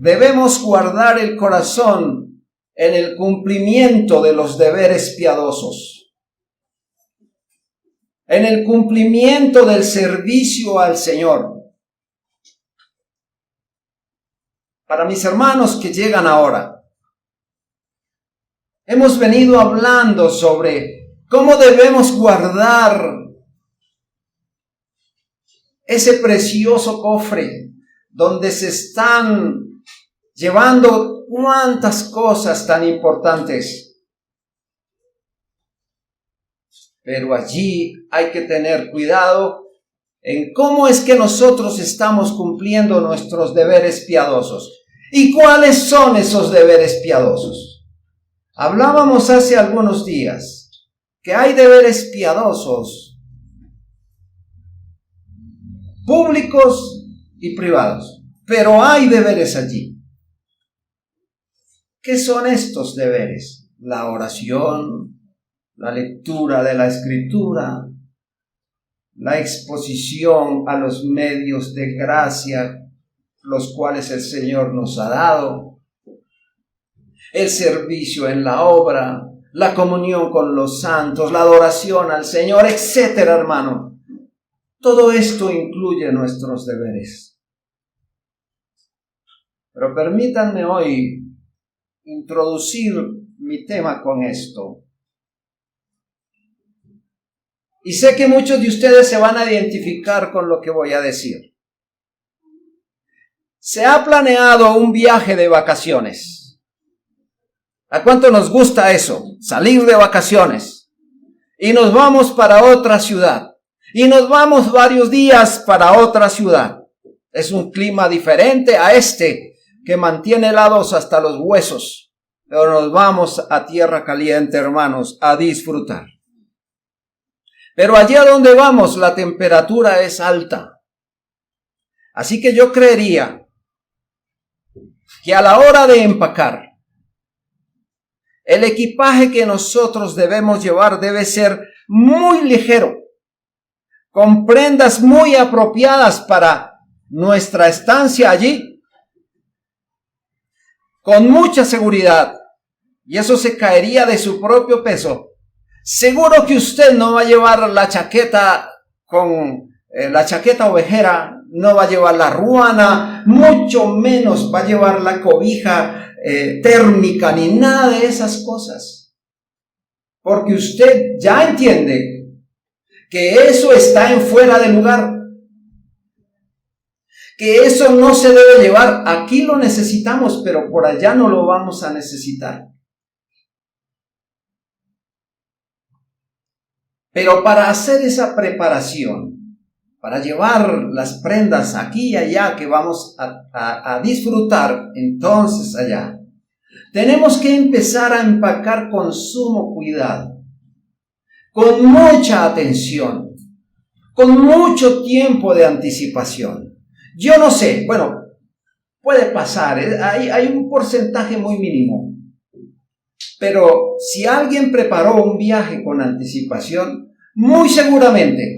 debemos guardar el corazón en el cumplimiento de los deberes piadosos, en el cumplimiento del servicio al Señor. Para mis hermanos que llegan ahora, hemos venido hablando sobre cómo debemos guardar ese precioso cofre donde se están llevando cuantas cosas tan importantes. Pero allí hay que tener cuidado en cómo es que nosotros estamos cumpliendo nuestros deberes piadosos. ¿Y cuáles son esos deberes piadosos? Hablábamos hace algunos días que hay deberes piadosos públicos y privados, pero hay deberes allí. ¿Qué son estos deberes? La oración, la lectura de la Escritura, la exposición a los medios de gracia, los cuales el Señor nos ha dado, el servicio en la obra, la comunión con los santos, la adoración al Señor, etcétera, hermano. Todo esto incluye nuestros deberes. Pero permítanme hoy introducir mi tema con esto. Y sé que muchos de ustedes se van a identificar con lo que voy a decir. Se ha planeado un viaje de vacaciones. ¿A cuánto nos gusta eso? Salir de vacaciones. Y nos vamos para otra ciudad. Y nos vamos varios días para otra ciudad. Es un clima diferente a este que mantiene helados hasta los huesos. Pero nos vamos a tierra caliente, hermanos, a disfrutar. Pero allí a donde vamos la temperatura es alta. Así que yo creería que a la hora de empacar, el equipaje que nosotros debemos llevar debe ser muy ligero, con prendas muy apropiadas para nuestra estancia allí, con mucha seguridad, y eso se caería de su propio peso. Seguro que usted no va a llevar la chaqueta la chaqueta ovejera, no va a llevar la ruana, mucho menos va a llevar la cobija térmica, ni nada de esas cosas. Porque usted ya entiende que eso está en fuera de lugar, que eso no se debe llevar. Aquí lo necesitamos, pero por allá no lo vamos a necesitar. Pero para hacer esa preparación, para llevar las prendas aquí y allá que vamos a disfrutar entonces allá, tenemos que empezar a empacar con sumo cuidado, con mucha atención, con mucho tiempo de anticipación. Yo no sé, bueno, puede pasar, hay un porcentaje muy mínimo, pero si alguien preparó un viaje con anticipación, muy seguramente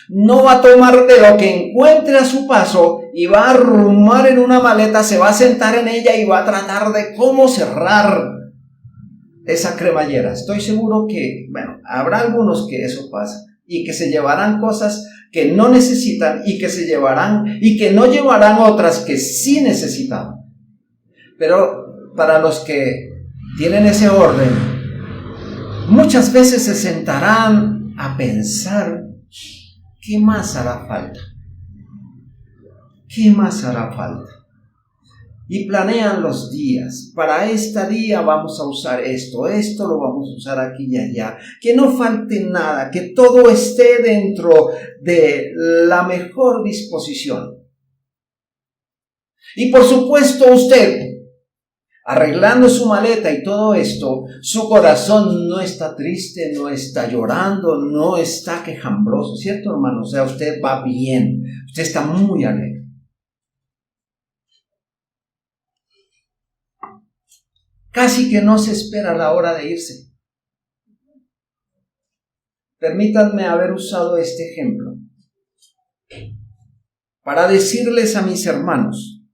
no va a tomar de lo que encuentre a su paso y va a arrumar en una maleta, se va a sentar en ella y va a tratar de cómo cerrar esa cremallera. Estoy seguro que, habrá algunos que eso pasa y que se llevarán cosas que no necesitan y que no llevarán otras que sí necesitaban. Pero para los que tienen ese orden, muchas veces se sentarán a pensar: ¿qué más hará falta? ¿Qué más hará falta? Y planean los días. Para este día vamos a usar esto lo vamos a usar aquí y allá. Que no falte nada, que todo esté dentro de la mejor disposición. Y por supuesto usted, arreglando su maleta y todo esto, su corazón no está triste, no está llorando, no está quejambroso, ¿cierto, hermano? O sea, usted va bien, usted está muy alegre. Casi que no se espera la hora de irse. Permítanme haber usado este ejemplo para decirles a mis hermanos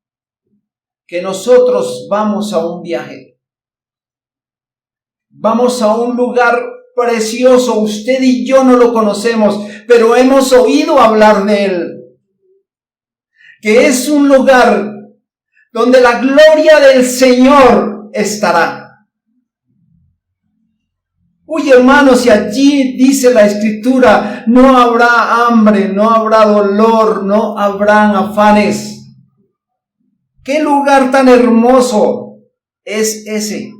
que nosotros vamos a un viaje. Vamos a un lugar precioso. Usted y yo no lo conocemos, pero hemos oído hablar de él. Que es un lugar donde la gloria del Señor estará. Uy, hermanos, y allí dice la Escritura, no habrá hambre, no habrá dolor, no habrán afanes. ¿Qué lugar tan hermoso es ese?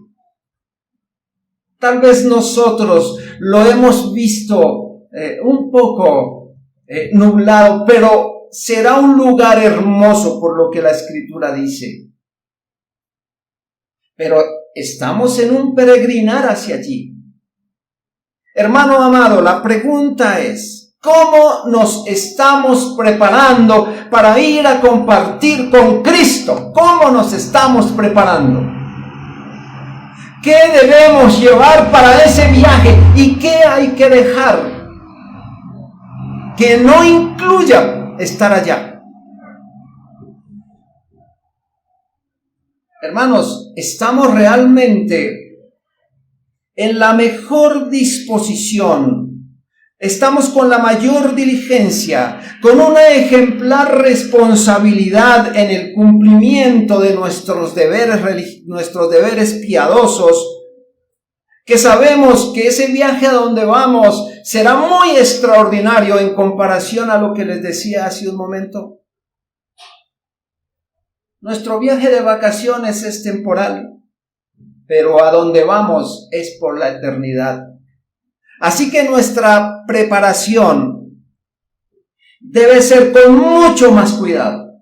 Tal vez nosotros lo hemos visto un poco nublado, pero será un lugar hermoso por lo que la Escritura dice. Pero estamos en un peregrinar hacia allí. Hermano amado, la pregunta es, ¿cómo nos estamos preparando para ir a compartir con Cristo? ¿Cómo nos estamos preparando? ¿Qué debemos llevar para ese viaje y qué hay que dejar que no incluya estar allá? Hermanos, ¿estamos realmente en la mejor disposición? ¿Estamos con la mayor diligencia, con una ejemplar responsabilidad en el cumplimiento de nuestros deberes piadosos, que sabemos que ese viaje a donde vamos será muy extraordinario en comparación a lo que les decía hace un momento? Nuestro viaje de vacaciones es temporal, pero a donde vamos es por la eternidad. Así que nuestra preparación debe ser con mucho más cuidado.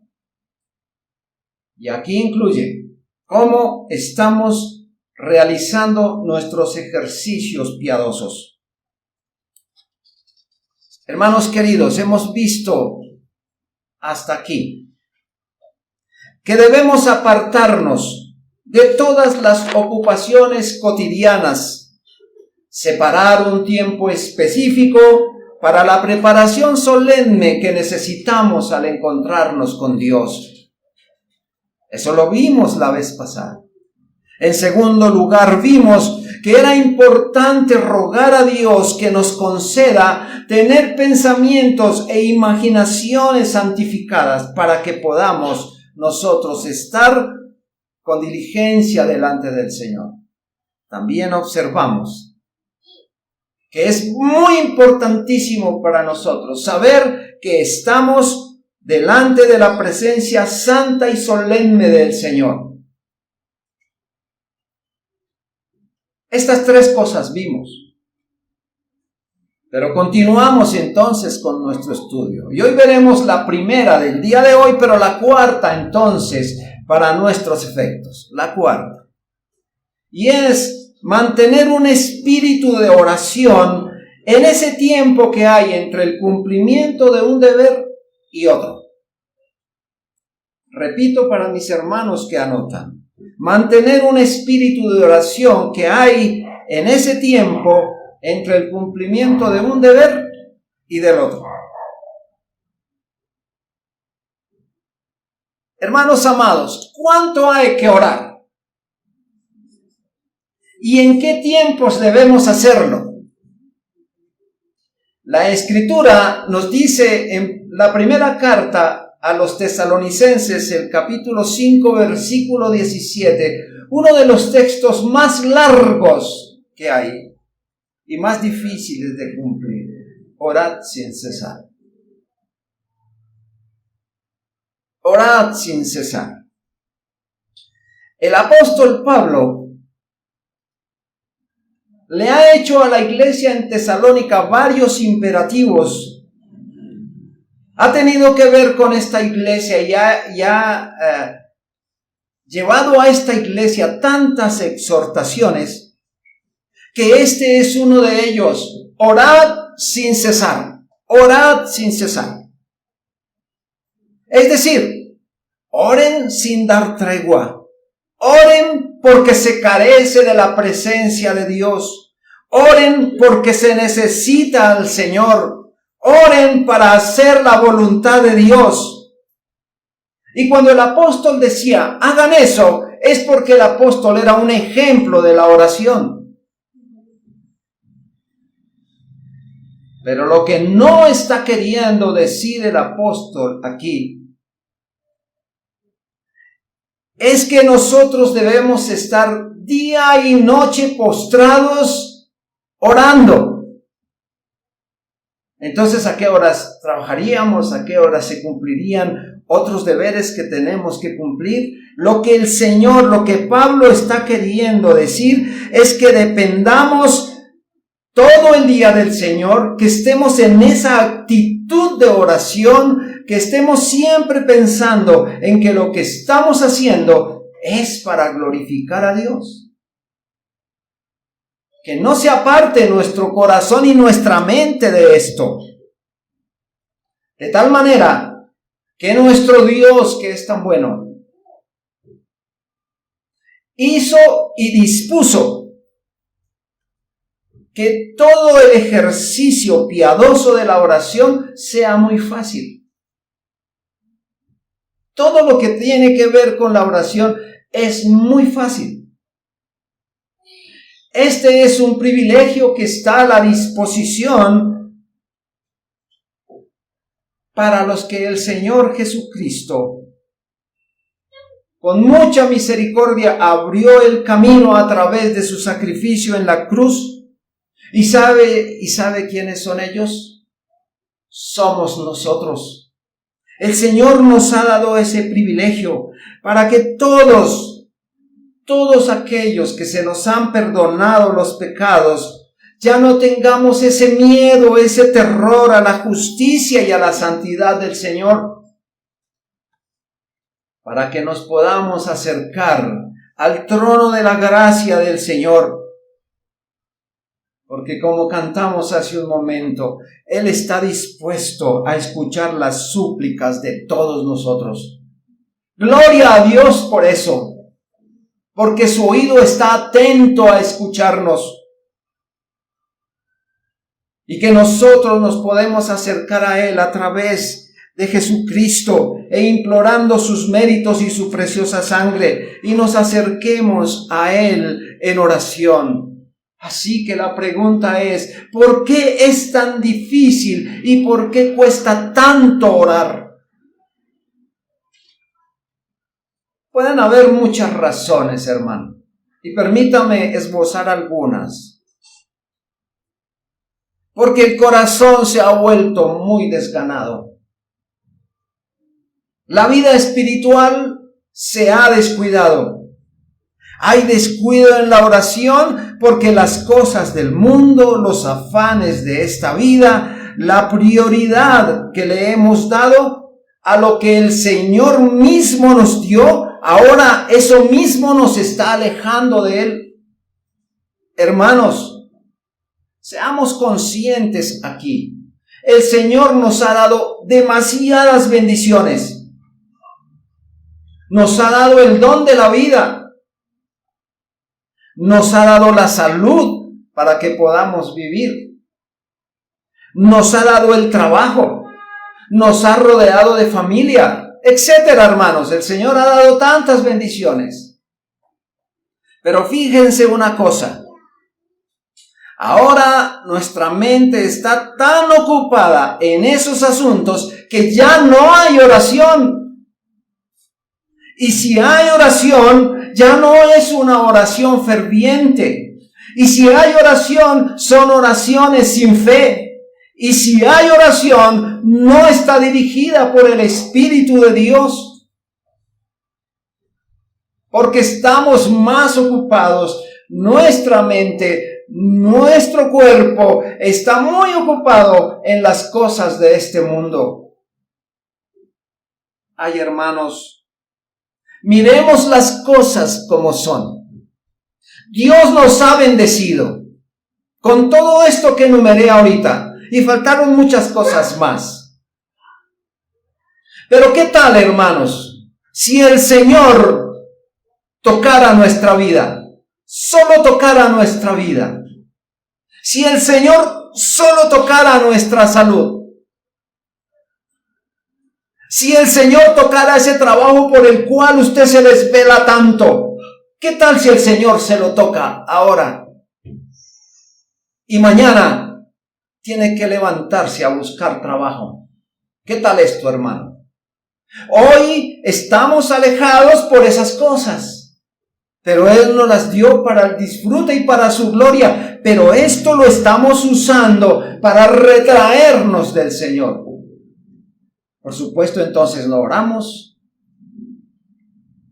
Y aquí incluye cómo estamos realizando nuestros ejercicios piadosos. Hermanos queridos, hemos visto hasta aquí que debemos apartarnos de todas las ocupaciones cotidianas, separar un tiempo específico para la preparación solemne que necesitamos al encontrarnos con Dios. Eso lo vimos la vez pasada. En segundo lugar, vimos que era importante rogar a Dios que nos conceda tener pensamientos e imaginaciones santificadas para que podamos nosotros estar con diligencia delante del Señor. También observamos que es muy importantísimo para nosotros saber que estamos delante de la presencia santa y solemne del Señor. Estas tres cosas vimos. Pero continuamos entonces con nuestro estudio. Y hoy veremos la primera del día de hoy, pero la cuarta entonces para nuestros efectos. La cuarta. Y es mantener un espíritu de oración en ese tiempo que hay entre el cumplimiento de un deber y otro. Repito para mis hermanos que anotan. Mantener un espíritu de oración que hay en ese tiempo entre el cumplimiento de un deber y del otro. Hermanos amados, ¿cuánto hay que orar? ¿Y en qué tiempos debemos hacerlo? La Escritura nos dice en la primera carta a los Tesalonicenses, el capítulo 5, versículo 17, uno de los textos más largos que hay y más difíciles de cumplir. Orad sin cesar. Orad sin cesar. El apóstol Pablo le ha hecho a la iglesia en Tesalónica varios imperativos. Ha tenido que ver con esta iglesia y ha llevado a esta iglesia tantas exhortaciones que este es uno de ellos. Orad sin cesar. Orad sin cesar. Es decir, oren sin dar tregua. Oren porque se carece de la presencia de Dios. Oren porque se necesita al Señor. Oren para hacer la voluntad de Dios. Y cuando el apóstol decía, hagan eso, es porque el apóstol era un ejemplo de la oración. Pero lo que no está queriendo decir el apóstol aquí es que nosotros debemos estar día y noche postrados orando. Entonces, ¿a qué horas trabajaríamos? ¿A qué horas se cumplirían otros deberes que tenemos que cumplir? Lo que el Señor, lo que Pablo está queriendo decir es que dependamos todo el día del Señor, que estemos en esa actitud de oración, que estemos siempre pensando en que lo que estamos haciendo es para glorificar a Dios. Que no se aparte nuestro corazón y nuestra mente de esto. De tal manera que nuestro Dios, que es tan bueno, hizo y dispuso que todo el ejercicio piadoso de la oración sea muy fácil. Todo lo que tiene que ver con la oración es muy fácil. Este es un privilegio que está a la disposición para los que el Señor Jesucristo, con mucha misericordia, abrió el camino a través de su sacrificio en la cruz. ¿Y sabe quiénes son ellos? Somos nosotros. El Señor nos ha dado ese privilegio para que todos aquellos que se nos han perdonado los pecados, ya no tengamos ese miedo, ese terror a la justicia y a la santidad del Señor, para que nos podamos acercar al trono de la gracia del Señor. Porque como cantamos hace un momento, Él está dispuesto a escuchar las súplicas de todos nosotros. Gloria a Dios por eso. Porque su oído está atento a escucharnos. Y que nosotros nos podemos acercar a Él a través de Jesucristo e implorando sus méritos y su preciosa sangre, y nos acerquemos a Él en oración. Así que la pregunta es, ¿por qué es tan difícil y por qué cuesta tanto orar? Pueden haber muchas razones, hermano, y permítame esbozar algunas. Porque el corazón se ha vuelto muy desganado. La vida espiritual se ha descuidado. Hay descuido en la oración porque las cosas del mundo, los afanes de esta vida, la prioridad que le hemos dado a lo que el Señor mismo nos dio, ahora eso mismo nos está alejando de Él. Hermanos, seamos conscientes aquí. El Señor nos ha dado demasiadas bendiciones. Nos ha dado el don de la vida. Nos ha dado la salud para que podamos vivir. Nos ha dado el trabajo. Nos ha rodeado de familia, etcétera, hermanos. El Señor ha dado tantas bendiciones. Pero fíjense una cosa. Ahora nuestra mente está tan ocupada en esos asuntos que ya no hay oración. Y si hay oración, ya no es una oración ferviente. Y si hay oración, son oraciones sin fe. Y si hay oración, no está dirigida por el Espíritu de Dios. Porque estamos más ocupados, nuestra mente, nuestro cuerpo está muy ocupado en las cosas de este mundo. Ay, hermanos, miremos las cosas como son. Dios nos ha bendecido con todo esto que enumeré ahorita. Y faltaron muchas cosas más. Pero ¿qué tal, hermanos? Si el Señor tocara nuestra vida, solo tocara nuestra vida. Si el Señor solo tocara nuestra salud. Si el Señor tocara ese trabajo por el cual usted se desvela tanto, ¿qué tal si el Señor se lo toca ahora? Y mañana tiene que levantarse a buscar trabajo. ¿Qué tal esto, hermano? Hoy estamos alejados por esas cosas, pero Él nos las dio para el disfrute y para su gloria. Pero esto lo estamos usando para retraernos del Señor. Por supuesto, entonces no oramos,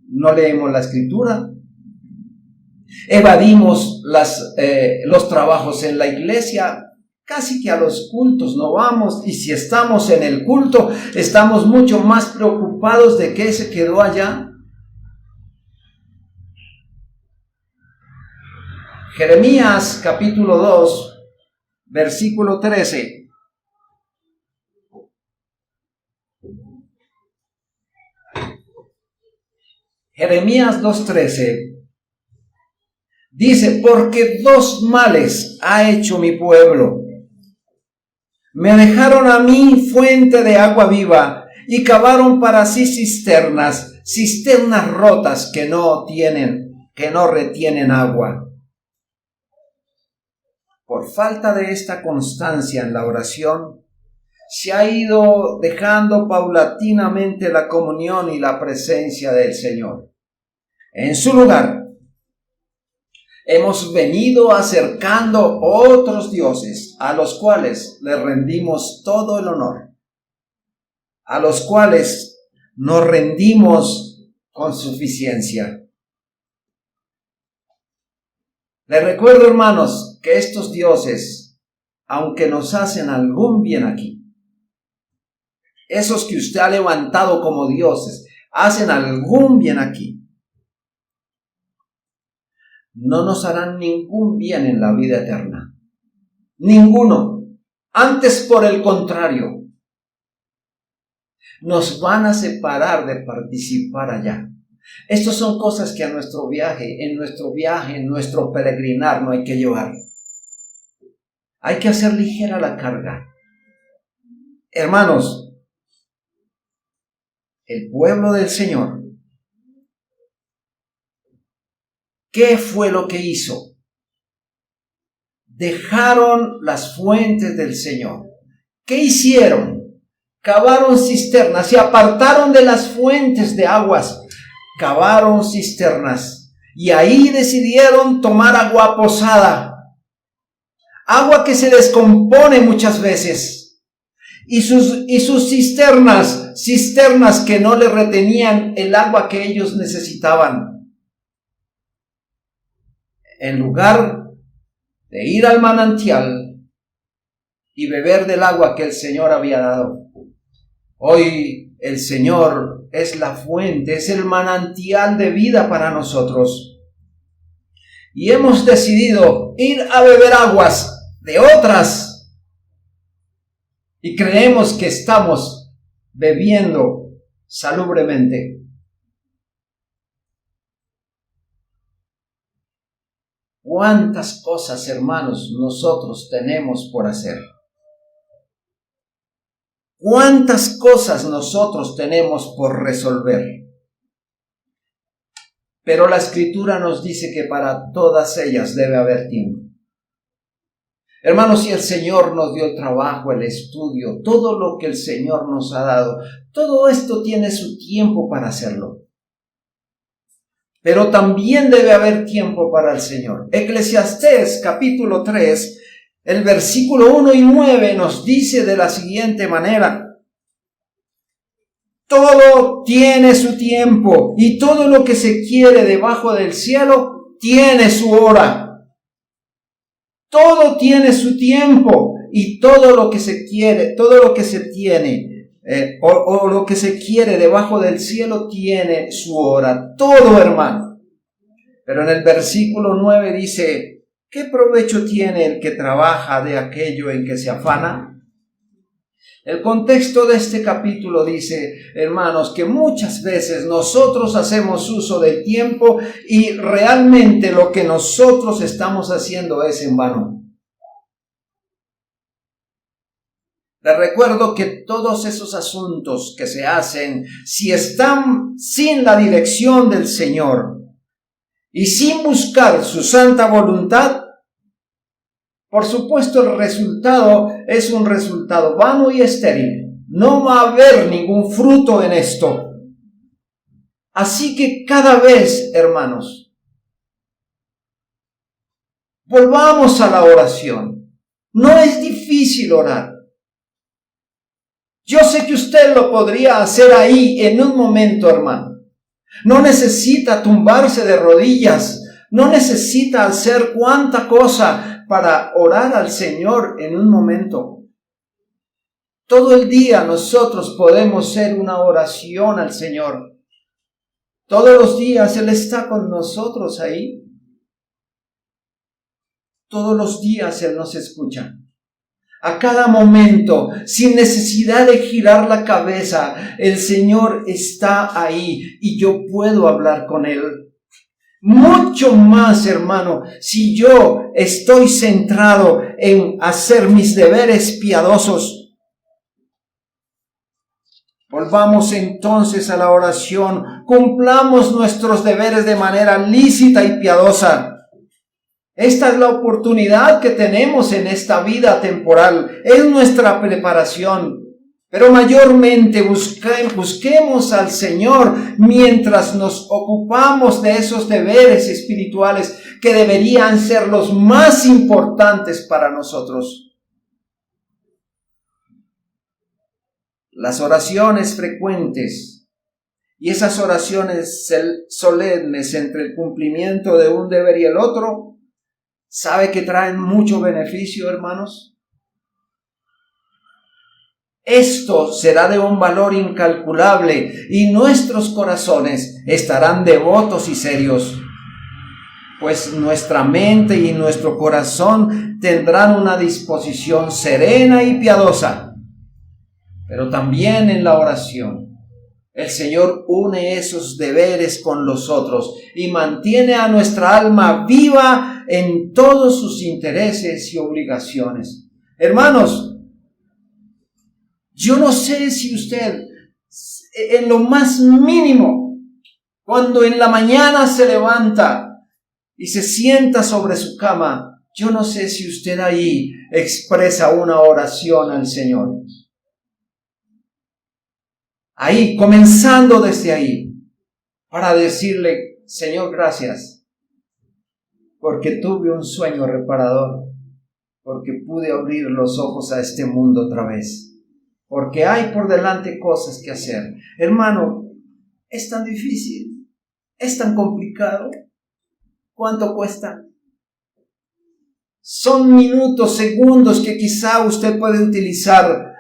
no leemos la Escritura, evadimos los trabajos en la iglesia, casi que a los cultos no vamos, y si estamos en el culto, estamos mucho más preocupados de qué se quedó allá. Jeremías capítulo 2, versículo 13. Jeremías 2:13 dice: porque dos males ha hecho mi pueblo. Me dejaron a mí fuente de agua viva y cavaron para sí cisternas rotas que no retienen agua. Por falta de esta constancia en la oración, se ha ido dejando paulatinamente la comunión y la presencia del Señor. En su lugar, hemos venido acercando otros dioses a los cuales le rendimos todo el honor, a los cuales nos rendimos con suficiencia. Les recuerdo, hermanos, que estos dioses, aunque nos hacen algún bien aquí, esos que usted ha levantado como dioses, hacen algún bien aquí, no nos harán ningún bien en la vida eterna. Ninguno. Antes, por el contrario, nos van a separar de participar allá. Estas son cosas que en nuestro viaje, en nuestro peregrinar no hay que llevar. Hay que hacer ligera la carga. Hermanos, el pueblo del Señor, ¿qué fue lo que hizo? Dejaron las fuentes del Señor. ¿Qué hicieron? Cavaron cisternas, se apartaron de las fuentes de aguas, cavaron cisternas y ahí decidieron tomar agua posada, agua que se descompone muchas veces, y sus cisternas que no le retenían el agua que ellos necesitaban. En lugar de ir al manantial y beber del agua que el Señor había dado, hoy el Señor es la fuente, es el manantial de vida para nosotros. Y hemos decidido ir a beber aguas de otras y creemos que estamos bebiendo salubremente. ¿Cuántas cosas, hermanos, nosotros tenemos por hacer? ¿Cuántas cosas nosotros tenemos por resolver? Pero la Escritura nos dice que para todas ellas debe haber tiempo. Hermanos, si el Señor nos dio el trabajo, el estudio, todo lo que el Señor nos ha dado, todo esto tiene su tiempo para hacerlo. Pero también debe haber tiempo para el Señor. Eclesiastés capítulo 3, el versículo 1 y 9 nos dice de la siguiente manera: todo tiene su tiempo y todo lo que se quiere debajo del cielo tiene su hora. Todo tiene su tiempo y todo lo que se quiere, todo lo que se tiene o lo que se quiere debajo del cielo tiene su hora. Todo, hermano. Pero en el versículo 9 dice: ¿qué provecho tiene el que trabaja de aquello en que se afana? El contexto de este capítulo dice, hermanos, que muchas veces nosotros hacemos uso del tiempo y realmente lo que nosotros estamos haciendo es en vano. Les recuerdo que todos esos asuntos que se hacen, si están sin la dirección del Señor y sin buscar su santa voluntad, por supuesto el resultado es un resultado vano y estéril. No va a haber ningún fruto en esto. Así que cada vez, hermanos, volvamos a la oración. No es difícil orar. Yo sé que usted lo podría hacer ahí en un momento, hermano. No necesita tumbarse de rodillas. No necesita hacer cuánta cosa para orar al Señor en un momento. Todo el día nosotros podemos hacer una oración al Señor. Todos los días Él está con nosotros ahí. Todos los días Él nos escucha. A cada momento, sin necesidad de girar la cabeza, el Señor está ahí y yo puedo hablar con Él. Mucho más, hermano, si yo estoy centrado en hacer mis deberes piadosos. Volvamos entonces a la oración. Cumplamos nuestros deberes de manera lícita y piadosa. Esta es la oportunidad que tenemos en esta vida temporal. Es nuestra preparación. Pero mayormente busquemos al Señor mientras nos ocupamos de esos deberes espirituales que deberían ser los más importantes para nosotros. Las oraciones frecuentes y esas oraciones solemnes entre el cumplimiento de un deber y el otro, ¿sabe que traen mucho beneficio, hermanos? Esto será de un valor incalculable y nuestros corazones estarán devotos y serios, pues nuestra mente y nuestro corazón tendrán una disposición serena y piadosa. Pero también en la oración, el Señor une esos deberes con los otros y mantiene a nuestra alma viva en todos sus intereses y obligaciones. Hermanos, yo no sé si usted, en lo más mínimo, cuando en la mañana se levanta y se sienta sobre su cama, yo no sé si usted ahí expresa una oración al Señor. Ahí, comenzando desde ahí, para decirle, Señor, gracias, porque tuve un sueño reparador, porque pude abrir los ojos a este mundo otra vez. Porque hay por delante cosas que hacer. Hermano, es tan difícil, es tan complicado. ¿Cuánto cuesta? Son minutos, segundos que quizá usted puede utilizar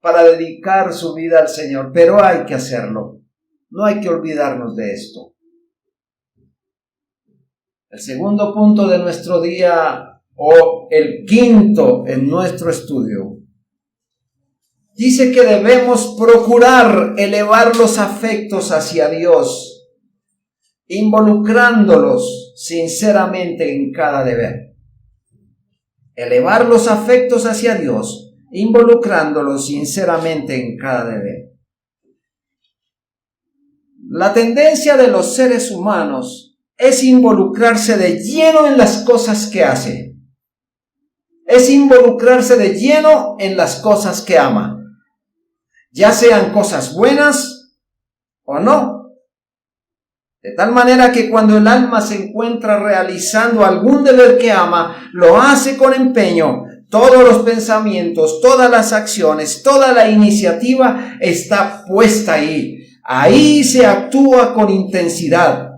para dedicar su vida al Señor, pero hay que hacerlo. No hay que olvidarnos de esto. El segundo punto de nuestro día, o el quinto en nuestro estudio, dice que debemos procurar elevar los afectos hacia Dios, involucrándolos sinceramente en cada deber. Elevar los afectos hacia Dios, involucrándolos sinceramente en cada deber. La tendencia de los seres humanos es involucrarse de lleno en las cosas que hace. Es involucrarse de lleno en las cosas que ama. Ya sean cosas buenas o no. De tal manera que cuando el alma se encuentra realizando algún deber que ama, lo hace con empeño. Todos los pensamientos, todas las acciones, toda la iniciativa está puesta ahí. Ahí se actúa con intensidad.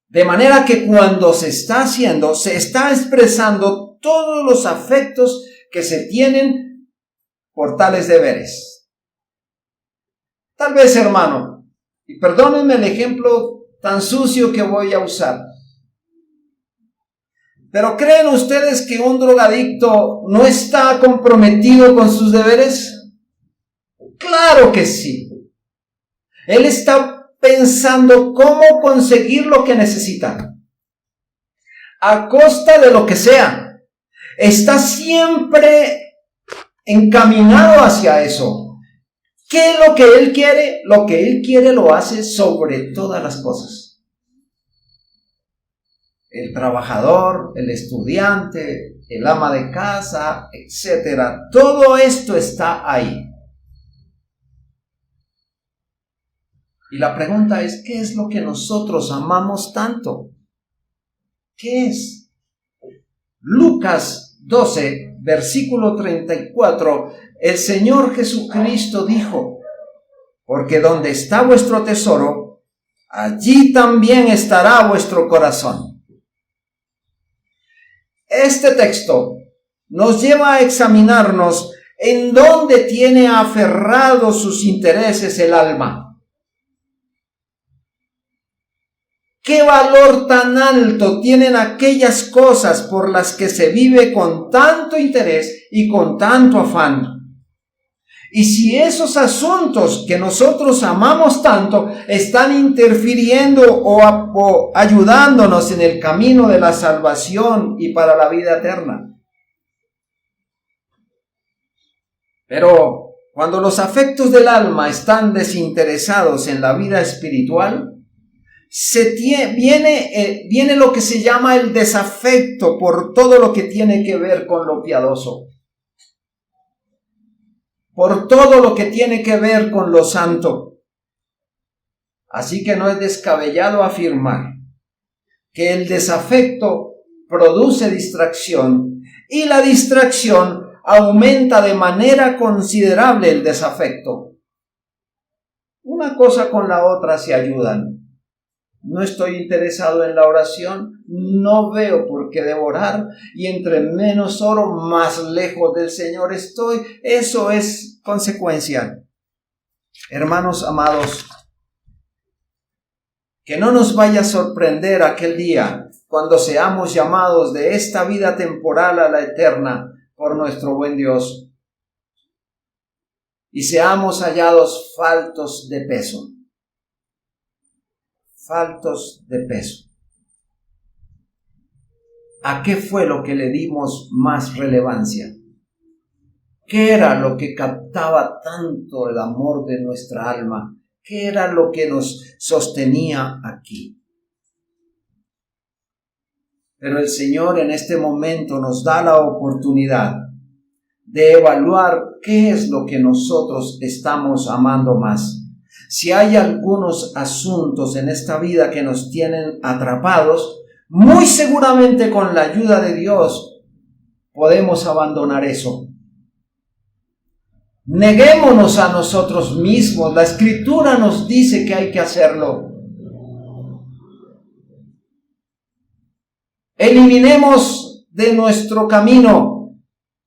De manera que cuando se está haciendo, se está expresando todos los afectos que se tienen por tales deberes. Tal vez, hermano, y perdónenme el ejemplo tan sucio que voy a usar, pero ¿creen ustedes que un drogadicto no está comprometido con sus deberes? Claro que sí. Él está pensando cómo conseguir lo que necesita, a costa de lo que sea. Está siempre encaminado hacia eso. ¿Qué es lo que Él quiere? Lo que Él quiere lo hace sobre todas las cosas. El trabajador, el estudiante, el ama de casa, etcétera. Todo esto está ahí. Y la pregunta es, ¿qué es lo que nosotros amamos tanto? ¿Qué es? Lucas 12, versículo 34, el Señor Jesucristo dijo, porque donde está vuestro tesoro, allí también estará vuestro corazón. Este texto nos lleva a examinarnos en dónde tiene aferrados sus intereses el alma. ¿Qué valor tan alto tienen aquellas cosas por las que se vive con tanto interés y con tanto afán? Y si esos asuntos que nosotros amamos tanto están interfiriendo o ayudándonos en el camino de la salvación y para la vida eterna. Pero cuando los afectos del alma están desinteresados en la vida espiritual, viene lo que se llama el desafecto por todo lo que tiene que ver con lo piadoso, por todo lo que tiene que ver con lo santo. Así que no es descabellado afirmar que el desafecto produce distracción y la distracción aumenta de manera considerable el desafecto. Una cosa con la otra se ayudan. No estoy interesado en la oración, no veo por qué debo orar, y entre menos oro, más lejos del Señor estoy. Eso es consecuencia. Hermanos amados, que no nos vaya a sorprender aquel día cuando seamos llamados de esta vida temporal a la eterna por nuestro buen Dios y seamos hallados faltos de peso. Faltos de peso. ¿A qué fue lo que le dimos más relevancia? ¿Qué era lo que captaba tanto el amor de nuestra alma? ¿Qué era lo que nos sostenía aquí? Pero el Señor en este momento nos da la oportunidad de evaluar qué es lo que nosotros estamos amando más. Si hay algunos asuntos en esta vida que nos tienen atrapados, muy seguramente con la ayuda de Dios podemos abandonar eso. Neguémonos a nosotros mismos. La Escritura nos dice que hay que hacerlo. Eliminemos de nuestro camino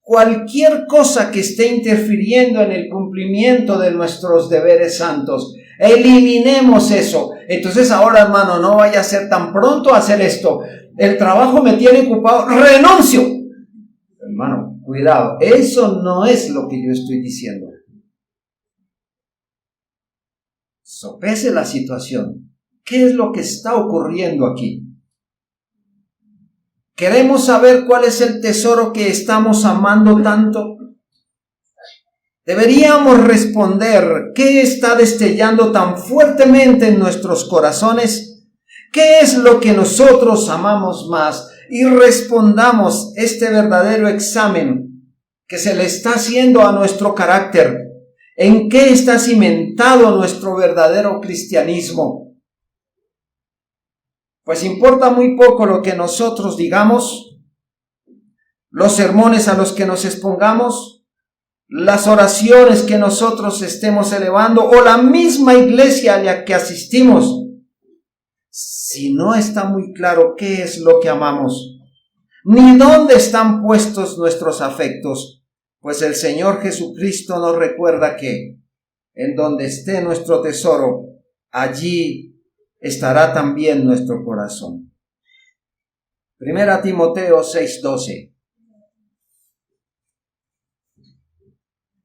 cualquier cosa que esté interfiriendo en el cumplimiento de nuestros deberes santos. Eliminemos eso. Entonces ahora, hermano, no vaya a ser tan pronto a hacer esto. El trabajo me tiene ocupado. ¡Renuncio! Hermano, cuidado. Eso no es lo que yo estoy diciendo. Sopese la situación. ¿Qué es lo que está ocurriendo aquí? ¿Queremos saber cuál es el tesoro que estamos amando tanto? Deberíamos responder, ¿qué está destellando tan fuertemente en nuestros corazones? ¿Qué es lo que nosotros amamos más? Y respondamos este verdadero examen que se le está haciendo a nuestro carácter. ¿En qué está cimentado nuestro verdadero cristianismo? Pues importa muy poco lo que nosotros digamos, los sermones a los que nos expongamos, las oraciones que nosotros estemos elevando o la misma iglesia a la que asistimos, si no está muy claro qué es lo que amamos, ni dónde están puestos nuestros afectos, pues el Señor Jesucristo nos recuerda que en donde esté nuestro tesoro, allí estará también nuestro corazón. 1 Timoteo 6:12.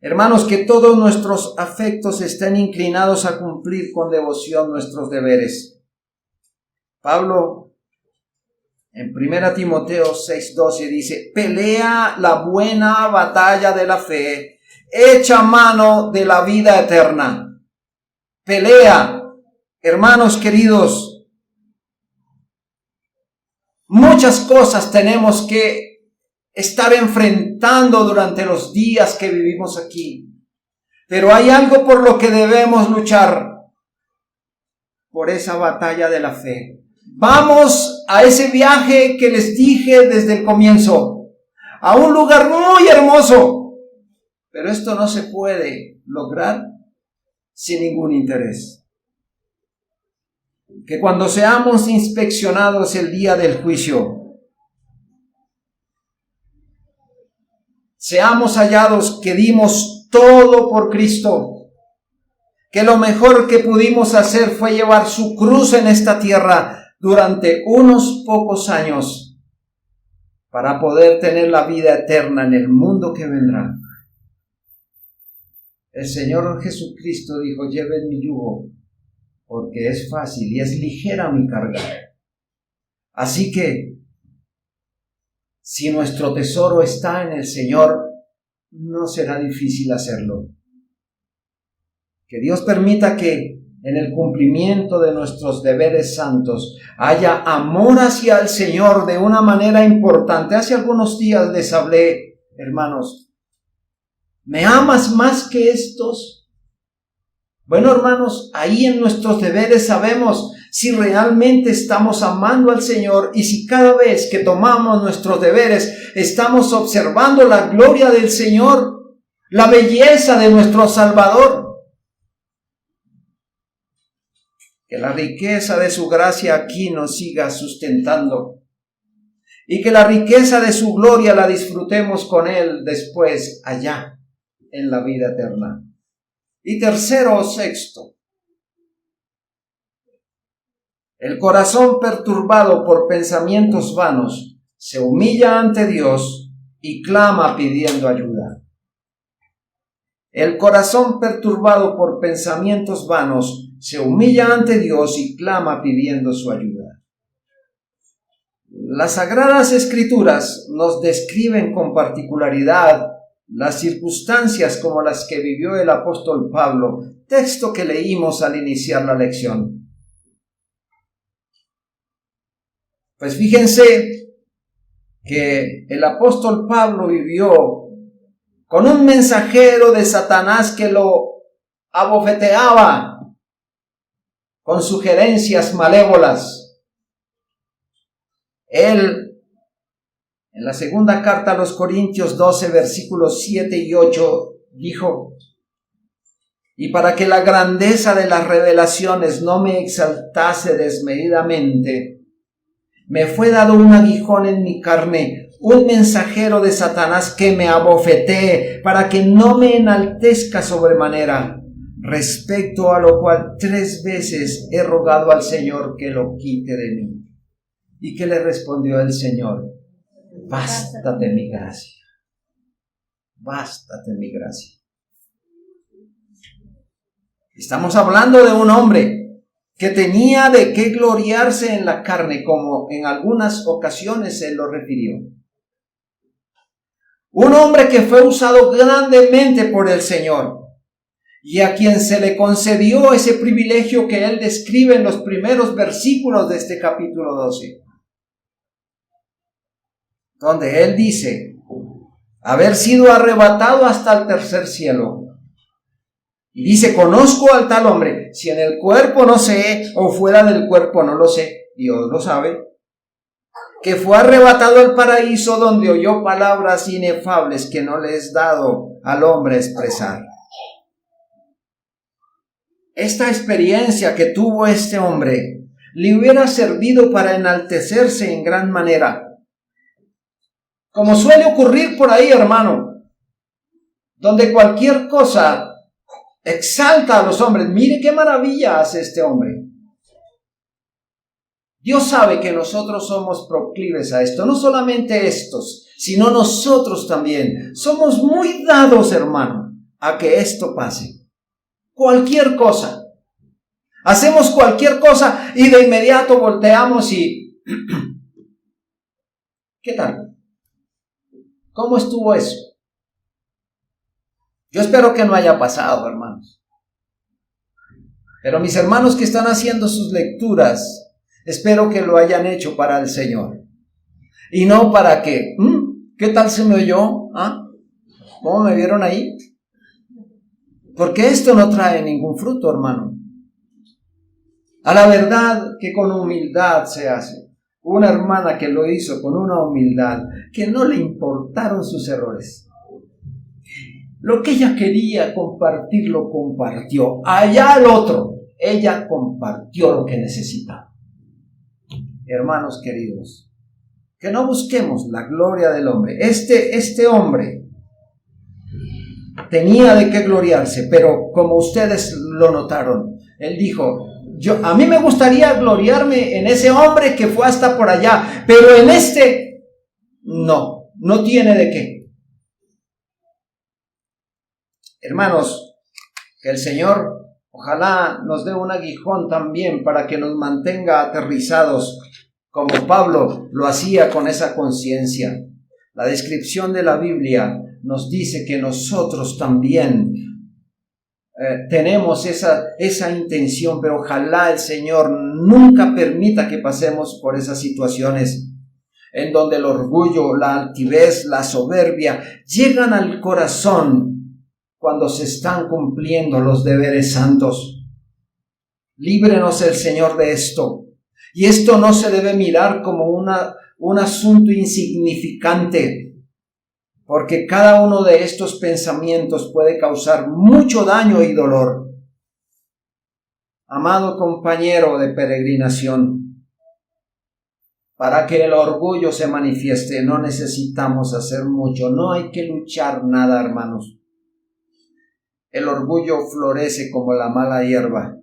Hermanos, que todos nuestros afectos estén inclinados a cumplir con devoción nuestros deberes. Pablo, En 1 Timoteo 6:12 dice, pelea la buena batalla de la fe, echa mano de la vida eterna. Pelea, hermanos queridos, muchas cosas tenemos que estar enfrentando durante los días que vivimos aquí. Pero hay algo por lo que debemos luchar, por esa batalla de la fe. Vamos a ese viaje que les dije desde el comienzo, a un lugar muy hermoso, pero esto no se puede lograr sin ningún interés. Que cuando seamos inspeccionados el día del juicio, seamos hallados que dimos todo por Cristo, que lo mejor que pudimos hacer fue llevar su cruz en esta tierra durante unos pocos años para poder tener la vida eterna en el mundo que vendrá. El Señor Jesucristo dijo, lleven mi yugo, porque es fácil y es ligera mi carga. Así que, si nuestro tesoro está en el Señor, no será difícil hacerlo. Que Dios permita que en el cumplimiento de nuestros deberes santos haya amor hacia el Señor de una manera importante. Hace algunos días les hablé, hermanos, ¿me amas más que estos? Bueno, hermanos, ahí en nuestros deberes sabemos si realmente estamos amando al Señor y si cada vez que tomamos nuestros deberes estamos observando la gloria del Señor, la belleza de nuestro Salvador. Que la riqueza de su gracia aquí nos siga sustentando y que la riqueza de su gloria la disfrutemos con Él después allá en la vida eterna. Y tercero o sexto, el corazón perturbado por pensamientos vanos se humilla ante Dios y clama pidiendo ayuda. El corazón perturbado por pensamientos vanos se humilla ante Dios y clama pidiendo su ayuda. Las Sagradas Escrituras nos describen con particularidad las circunstancias como las que vivió el apóstol Pablo, texto que leímos al iniciar la lección. Pues fíjense que el apóstol Pablo vivió con un mensajero de Satanás que lo abofeteaba con sugerencias malévolas. Él, en la segunda carta a los Corintios 12, versículos 7 y 8, dijo, y para que la grandeza de las revelaciones no me exaltase desmedidamente, me fue dado un aguijón en mi carne, un mensajero de Satanás que me abofetee, para que no me enaltezca sobremanera, respecto a lo cual 3 veces he rogado al Señor que lo quite de mí. ¿Y qué le respondió el Señor? Bástate mi gracia. Bástate mi gracia. Estamos hablando de un hombre que tenía de qué gloriarse en la carne, como en algunas ocasiones se lo refirió. Un hombre que fue usado grandemente por el Señor y a quien se le concedió ese privilegio que él describe en los primeros versículos de este capítulo 12, donde él dice haber sido arrebatado hasta el tercer cielo. Y dice, conozco al tal hombre, si en el cuerpo no sé, o fuera del cuerpo no lo sé, Dios lo sabe, que fue arrebatado al paraíso donde oyó palabras inefables que no le es dado al hombre expresar. Esta experiencia que tuvo este hombre le hubiera servido para enaltecerse en gran manera. Como suele ocurrir por ahí, hermano, donde cualquier cosa exalta a los hombres. Mire qué maravilla hace este hombre. Dios sabe que nosotros somos proclives a esto, no solamente estos, sino nosotros también. Somos muy dados, hermano, a que esto pase. Cualquier cosa. Hacemos cualquier cosa y de inmediato volteamos y ¿Qué tal? ¿Cómo estuvo eso? Yo espero que no haya pasado, hermanos. Pero mis hermanos que están haciendo sus lecturas, espero que lo hayan hecho para el Señor. Y no para que, ¿qué tal se me oyó? ¿Cómo me vieron ahí? Porque esto no trae ningún fruto, hermano. A la verdad que con humildad se hace. Una hermana que lo hizo con una humildad, que no le importaron sus errores. Lo que ella quería compartir, lo compartió. Allá el otro, ella compartió lo que necesitaba. Hermanos queridos, que no busquemos la gloria del hombre. Este hombre tenía de qué gloriarse, pero como ustedes lo notaron, él dijo, a mí me gustaría gloriarme en ese hombre que fue hasta por allá, pero en este, no tiene de qué. Hermanos, que el Señor ojalá nos dé un aguijón también para que nos mantenga aterrizados, como Pablo lo hacía con esa conciencia. La descripción de la Biblia nos dice que nosotros también tenemos esa intención, pero ojalá el Señor nunca permita que pasemos por esas situaciones en donde el orgullo, la altivez, la soberbia llegan al corazón cuando se están cumpliendo los deberes santos. Líbrenos el Señor de esto. Y esto no se debe mirar como un asunto insignificante, porque cada uno de estos pensamientos puede causar mucho daño y dolor. Amado compañero de peregrinación, para que el orgullo se manifieste no necesitamos hacer mucho, no hay que luchar nada, hermanos. El orgullo florece como la mala hierba.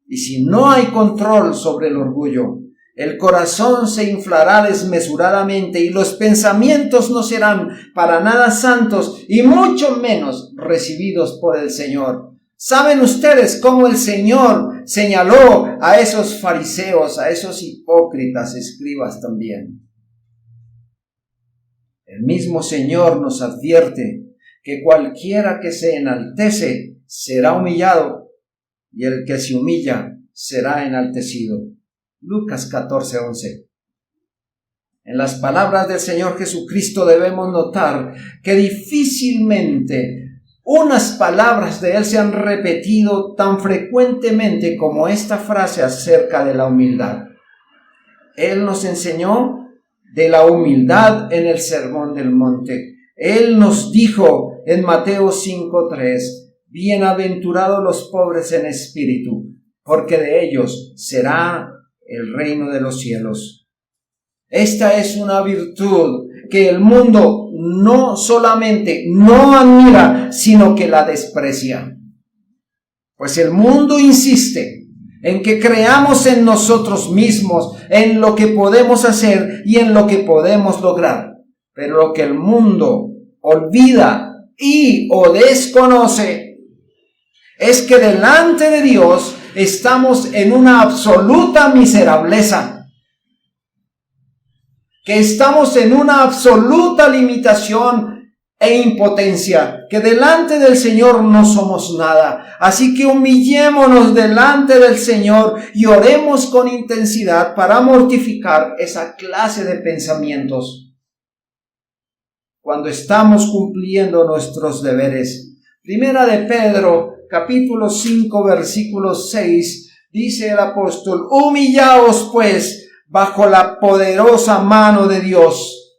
Y si no hay control sobre el orgullo, el corazón se inflará desmesuradamente y los pensamientos no serán para nada santos y mucho menos recibidos por el Señor. ¿Saben ustedes cómo el Señor señaló a esos fariseos, a esos hipócritas escribas también? El mismo Señor nos advierte que cualquiera que se enaltece será humillado y el que se humilla será enaltecido. Lucas 14:11. En las palabras del Señor Jesucristo debemos notar que difícilmente unas palabras de Él se han repetido tan frecuentemente como esta frase acerca de la humildad. Él nos enseñó de la humildad en el Sermón del Monte. Él nos dijo en Mateo 5:3, bienaventurados los pobres en espíritu, porque de ellos será el reino de los cielos. Esta es una virtud que el mundo no solamente no admira, sino que la desprecia. Pues el mundo insiste en que creamos en nosotros mismos, en lo que podemos hacer y en lo que podemos lograr. Pero lo que el mundo olvida o desconoce es que delante de Dios estamos en una absoluta miserableza, que estamos en una absoluta limitación e impotencia, que delante del Señor no somos nada. Así que humillémonos delante del Señor y oremos con intensidad para mortificar esa clase de pensamientos cuando estamos cumpliendo nuestros deberes. Primera de Pedro, capítulo 5, versículo 6, dice el apóstol: humillaos pues bajo la poderosa mano de Dios,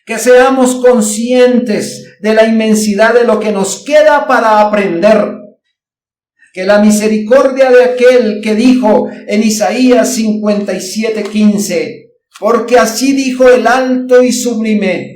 que seamos conscientes de la inmensidad de lo que nos queda para aprender, que la misericordia de aquel que dijo en Isaías 57:15, porque así dijo el alto y sublime,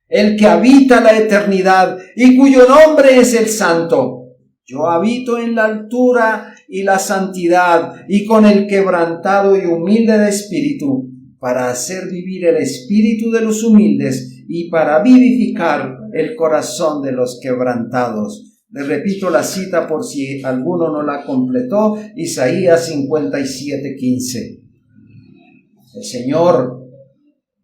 el que habita la eternidad y cuyo nombre es el Santo. Yo habito en la altura y la santidad y con el quebrantado y humilde de espíritu, para hacer vivir el espíritu de los humildes y para vivificar el corazón de los quebrantados. Les repito la cita por si alguno no la completó: Isaías 57:15. El Señor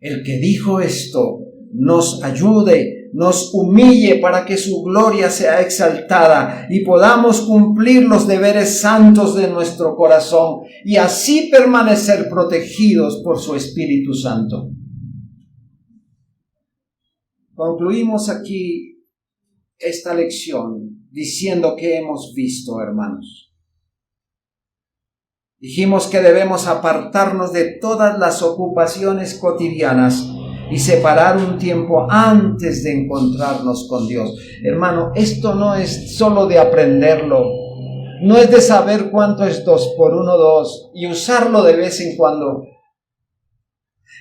el que dijo esto, nos ayude, nos humille para que su gloria sea exaltada y podamos cumplir los deberes santos de nuestro corazón y así permanecer protegidos por su Espíritu Santo. Concluimos aquí esta lección diciendo que hemos visto, hermanos. Dijimos que debemos apartarnos de todas las ocupaciones cotidianas y separar un tiempo antes de encontrarnos con Dios. Hermano, esto no es solo de aprenderlo, no es de saber cuánto es 2 por 1, 2 y usarlo de vez en cuando.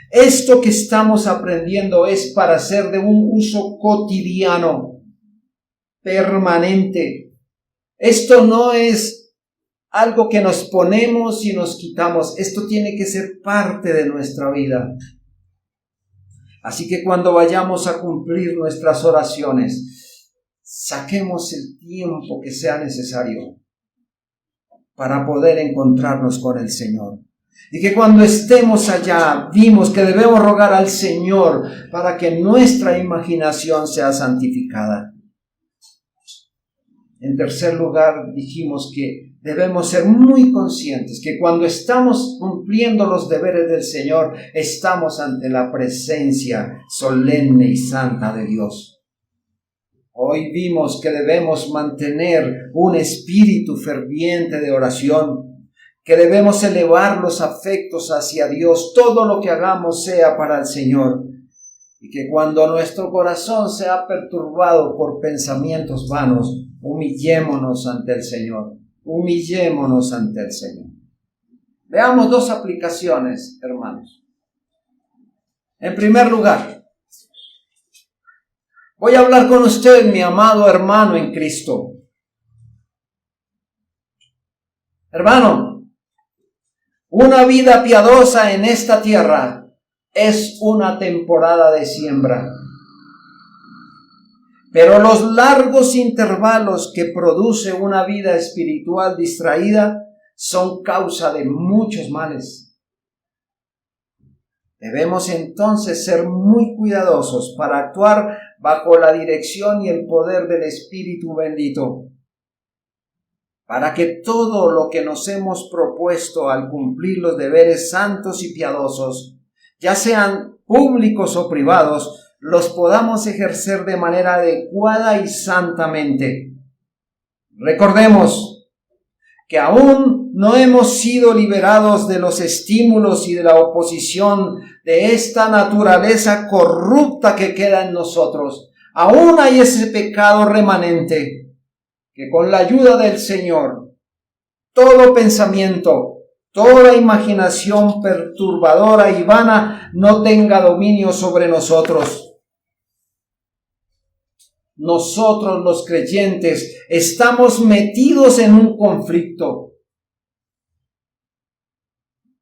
Esto que estamos aprendiendo es para hacer de un uso cotidiano, permanente. Esto no es algo que nos ponemos y nos quitamos. Esto tiene que ser parte de nuestra vida. Así que cuando vayamos a cumplir nuestras oraciones, saquemos el tiempo que sea necesario para poder encontrarnos con el Señor. Y que cuando estemos allá, vimos que debemos rogar al Señor para que nuestra imaginación sea santificada. En tercer lugar, dijimos que debemos ser muy conscientes que cuando estamos cumpliendo los deberes del Señor, estamos ante la presencia solemne y santa de Dios. Hoy vimos que debemos mantener un espíritu ferviente de oración, que debemos elevar los afectos hacia Dios, todo lo que hagamos sea para el Señor, y que cuando nuestro corazón sea perturbado por pensamientos vanos, humillémonos ante el Señor. Humillémonos ante el Señor. Veamos 2 aplicaciones, hermanos. En primer lugar, voy a hablar con usted, mi amado hermano en Cristo. Hermano, una vida piadosa en esta tierra es una temporada de siembra. Pero los largos intervalos que produce una vida espiritual distraída son causa de muchos males. Debemos entonces ser muy cuidadosos para actuar bajo la dirección y el poder del Espíritu bendito, para que todo lo que nos hemos propuesto al cumplir los deberes santos y piadosos, ya sean públicos o privados, los podamos ejercer de manera adecuada y santamente. Recordemos que aún no hemos sido liberados de los estímulos y de la oposición de esta naturaleza corrupta que queda en nosotros. Aún hay ese pecado remanente que con la ayuda del Señor, todo pensamiento, toda imaginación perturbadora y vana no tenga dominio sobre nosotros. Nosotros los creyentes estamos metidos en un conflicto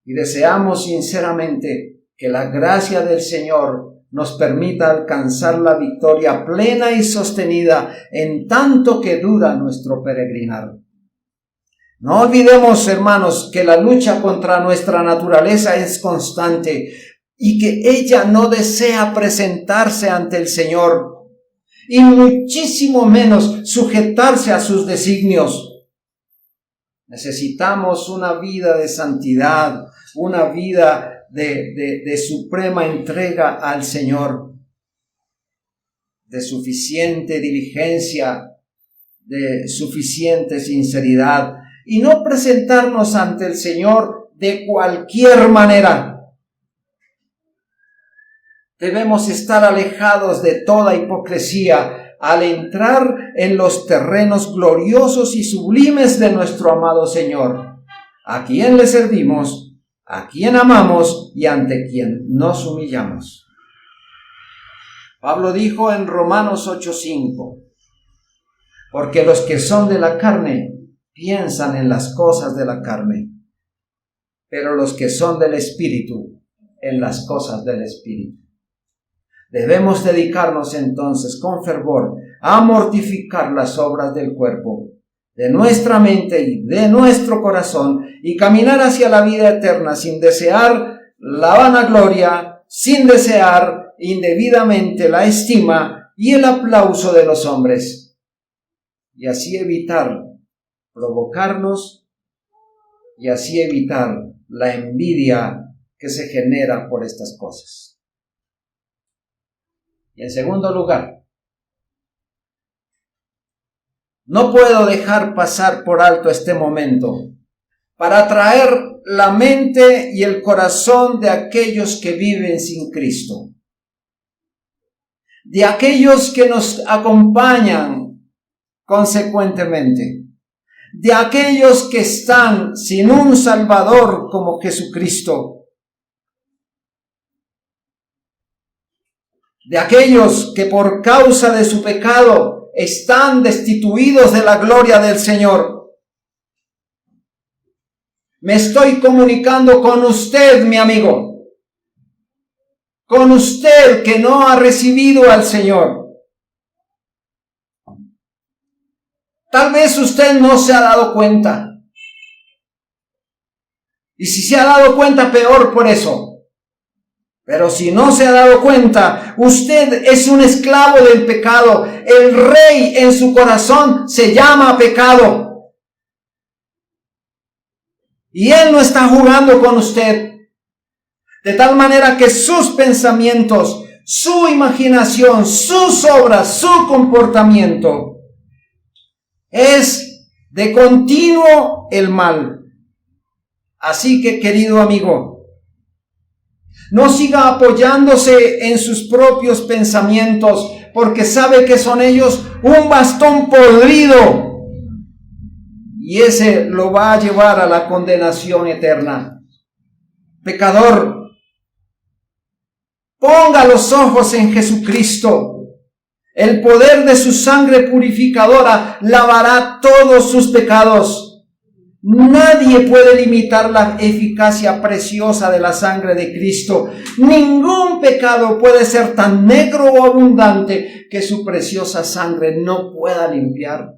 y deseamos sinceramente que la gracia del Señor nos permita alcanzar la victoria plena y sostenida en tanto que dura nuestro peregrinar. No olvidemos, hermanos, que la lucha contra nuestra naturaleza es constante y que ella no desea presentarse ante el Señor y muchísimo menos sujetarse a sus designios. Necesitamos una vida de santidad, una vida de suprema entrega al Señor, de suficiente diligencia, de suficiente sinceridad, y no presentarnos ante el Señor de cualquier manera. Debemos estar alejados de toda hipocresía al entrar en los terrenos gloriosos y sublimes de nuestro amado Señor, a quien le servimos, a quien amamos y ante quien nos humillamos. Pablo dijo en Romanos 8:5, porque los que son de la carne piensan en las cosas de la carne, pero los que son del Espíritu, en las cosas del Espíritu. Debemos dedicarnos entonces con fervor a mortificar las obras del cuerpo, de nuestra mente y de nuestro corazón, y caminar hacia la vida eterna sin desear la vanagloria, sin desear indebidamente la estima y el aplauso de los hombres, y así evitar provocarnos y así evitar la envidia que se genera por estas cosas. Y en segundo lugar, no puedo dejar pasar por alto este momento para traer la mente y el corazón de aquellos que viven sin Cristo, de aquellos que nos acompañan consecuentemente, de aquellos que están sin un Salvador como Jesucristo, de aquellos que por causa de su pecado están destituidos de la gloria del Señor. Me estoy comunicando con usted, mi amigo, con usted que no ha recibido al Señor. Tal vez usted no se ha dado cuenta. Y si se ha dado cuenta, peor por eso. Pero si no se ha dado cuenta, usted es un esclavo del pecado. El rey en su corazón se llama pecado. Y él no está jugando con usted. De tal manera que sus pensamientos, su imaginación, sus obras, su comportamiento es de continuo el mal. Así que, querido amigo, no siga apoyándose en sus propios pensamientos, porque sabe que son ellos un bastón podrido, y ese lo va a llevar a la condenación eterna. Pecador, ponga los ojos en Jesucristo. El poder de su sangre purificadora lavará todos sus pecados. Nadie puede limitar la eficacia preciosa de la sangre de Cristo. Ningún pecado puede ser tan negro o abundante que su preciosa sangre no pueda limpiar.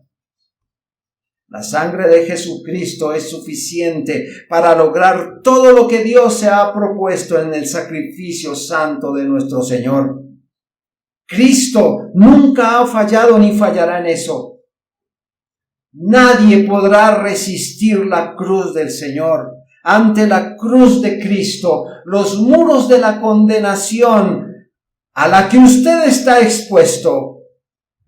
La sangre de Jesucristo es suficiente para lograr todo lo que Dios se ha propuesto en el sacrificio santo de nuestro Señor. Cristo nunca ha fallado ni fallará en eso. Nadie podrá resistir la cruz del Señor. Ante la cruz de Cristo, los muros de la condenación a la que usted está expuesto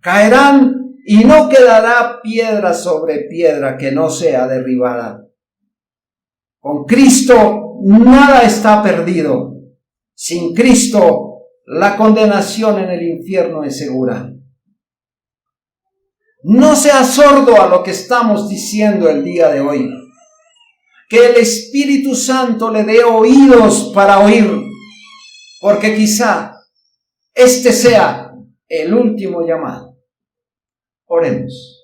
caerán y no quedará piedra sobre piedra que no sea derribada. Con Cristo nada está perdido. Sin Cristo, la condenación en el infierno es segura. No sea sordo a lo que estamos diciendo el día de hoy. Que el Espíritu Santo le dé oídos para oír, porque quizá este sea el último llamado. Oremos.